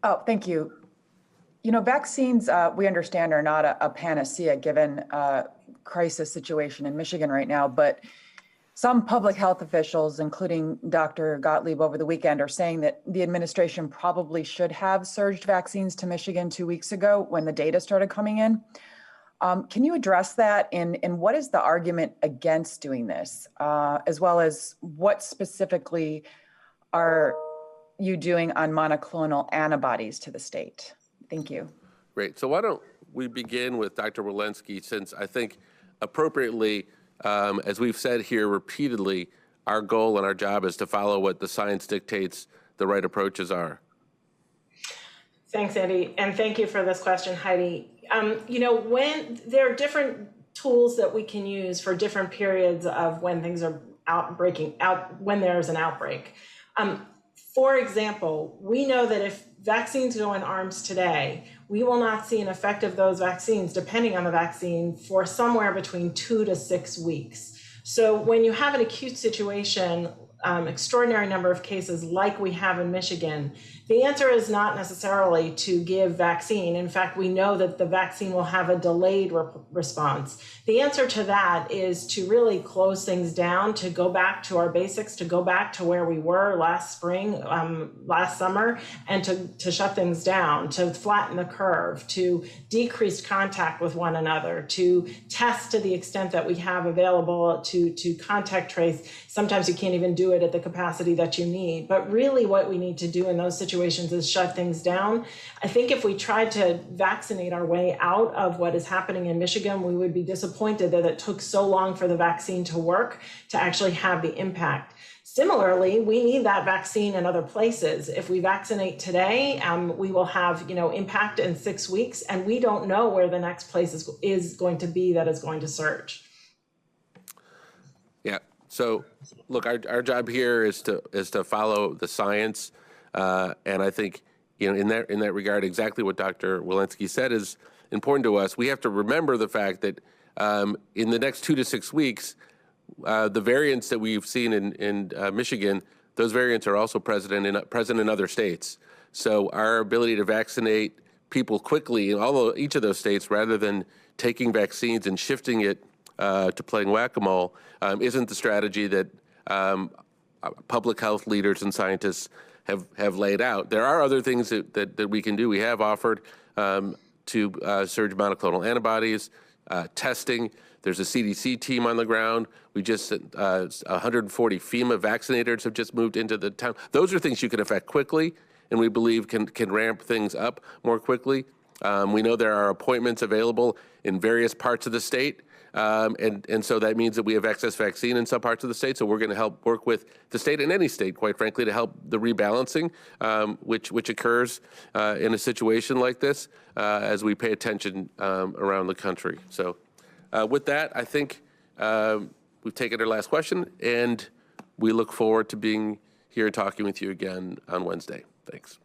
Oh, thank you. You know, vaccines, we understand, are not a panacea given crisis situation in Michigan right now, but some public health officials, including Dr. Gottlieb over the weekend, are saying that the administration probably should have surged vaccines to Michigan 2 weeks ago when the data started coming in. Can you address that? And what is the argument against doing this, as well as what specifically are you doing on monoclonal antibodies to the state? Thank you. Great. So why don't we begin with Dr. Walensky, since I think appropriately, as we've said here repeatedly, our goal and our job is to follow what the science dictates the right approaches are. Thanks, Andy, and thank you for this question, Heidi. You know, when there are different tools that we can use for different periods of when things are when there's an outbreak. For example, we know that if vaccines go in arms today, we will not see an effect of those vaccines, depending on the vaccine, for somewhere between 2 to 6 weeks. So when you have an acute situation, extraordinary number of cases like we have in Michigan, the answer is not necessarily to give vaccine. In fact, we know that the vaccine will have a delayed response. The answer to that is to really close things down, to go back to our basics, to go back to where we were last spring, last summer, and to shut things down, to flatten the curve, to decrease contact with one another, to test to the extent that we have available, to contact trace. Sometimes you can't even do it at the capacity that you need. But really what we need to do in those situations is shut things down. I think if we tried to vaccinate our way out of what is happening in Michigan, we would be disappointed that it took so long for the vaccine to work to actually have the impact. Similarly, we need that vaccine in other places. If we vaccinate today, we will have, impact in 6 weeks, and we don't know where the next place is going to be that is going to surge. Yeah. So, look, our job here is to follow the science, and I think in that regard, exactly what Dr. Walensky said is important to us. We have to remember the fact that in the next 2 to 6 weeks, the variants that we've seen in Michigan, those variants are also present in other states. So our ability to vaccinate people quickly in each of those states, rather than taking vaccines and shifting it to playing whack-a-mole, isn't the strategy that public health leaders and scientists have laid out. There are other things that we can do. We have offered to surge monoclonal antibodies, testing. There's a CDC team on the ground. We just 140 FEMA vaccinators have just moved into the town. Those are things you can affect quickly, and we believe can ramp things up more quickly. We know there are appointments available in various parts of the state, and so that means that we have excess vaccine in some parts of the state. So we're going to help work with the state and any state, quite frankly, to help the rebalancing, which occurs in a situation like this as we pay attention around the country. So with that, I think we've taken our last question, and we look forward to being here talking with you again on Wednesday. Thanks.